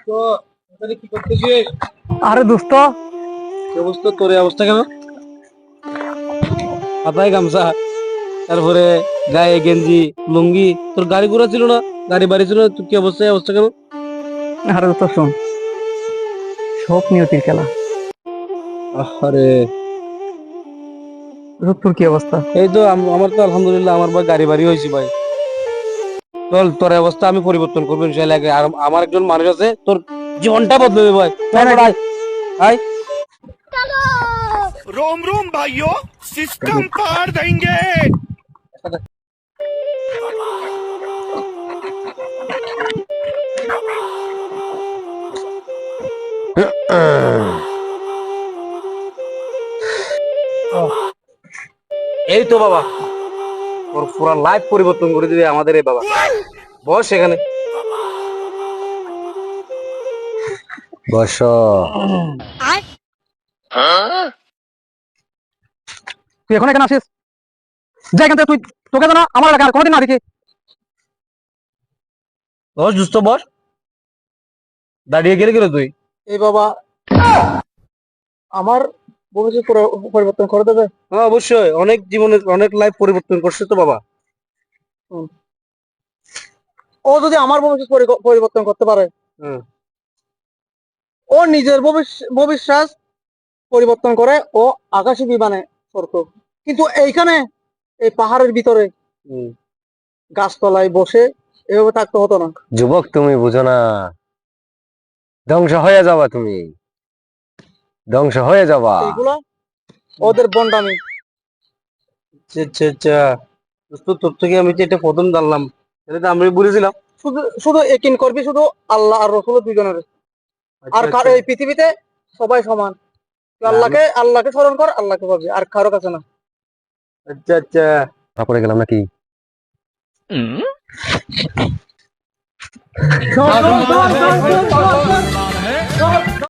তো এখানে কি করতেছিস? আরে দোস্ত, কি অবস্থা তোর? এই অবস্থা কেন? মাথায় গামছা, তারপরে গায়ে গেঞ্জি, লুঙ্গি। তোর গাড়ি ঘোড়া ছিল না, গাড়ি বাড়ি ছিল না, তুই কি অবস্থা? এই অবস্থা কেন? আরে দোস্ত শোন, সব নিয়তির খেলা। আরে দোস্ত, তোর কি অবস্থা? এই তো আমার তো আলহামদুলিল্লাহ, আমার ভাই গাড়ি বাড়ি হয়েছে ভাই। চল, তোর এই অবস্থা আমি পরিবর্তন করবো ইনশাআল্লাহ। আর আমার একজন মানুষ আছে, তোর জীবনটা বদলে দেবে ভাই। তাই চল নাকি? ভাই, আয়। रोम रोम भाइयों सिस्टम पार देंगे। এই তো বাবা, তোর পুরো লাইফ পরিবর্তন করে দিবে আমাদের এই বাবা। বস এখানে। বস। তুই এখন এখানে আসিস? যা এখান থেকে তুই। তোকে তো না আমার এলাকায় আর কোনোদিন না দেখি। বস দুস্থ, বস। দাঁড়িয়ে গেলে তুই? এই বাবা আমার ভবিষ্যৎ পরিবর্তন করে দেবে। হ্যাঁ অবশ্যই, অনেক জীবনের অনেক লাইফ পরিবর্তন করছে তো বাবা। ও যদি আমার ভবিষ্যৎ পরিবর্তন করতে পারে, হুম। ও নিজের ভবিষ্যৎ পরিবর্তন করে ও আকাশী বিমানে চড়তো, কিন্তু এইখানে এই পাহাড়ের ভিতরে হুম। গাছতলায় বসে এভাবে থাকতে হতো না। যুবক, তুমি বুঝো না, ধ্বংস হয়ে যাবা, তুমি ধ্বংস হয়ে যাবা। এইগুলা ওদের বন্ডামি। আচ্ছা আচ্ছা আচ্ছা, দোস্ত তোর থেকে আমি যে এটা প্রথম জানলাম, এটা তো আমি বলেছিলাম। শুধু শুধু একিন করবি শুধু আল্লাহ আর রসুল দুজনের। আর আচ্ছা এই পৃথিবীতে সবাই সমান। তুই আল্লাহকে স্মরণ কর, আল্লাহকে পাবি, আর কারো কাছে না। আচ্ছা আচ্ছা। পড়ে গেলাম নাকি? শোন, শোন, শোন, শোন, শোন, শোন।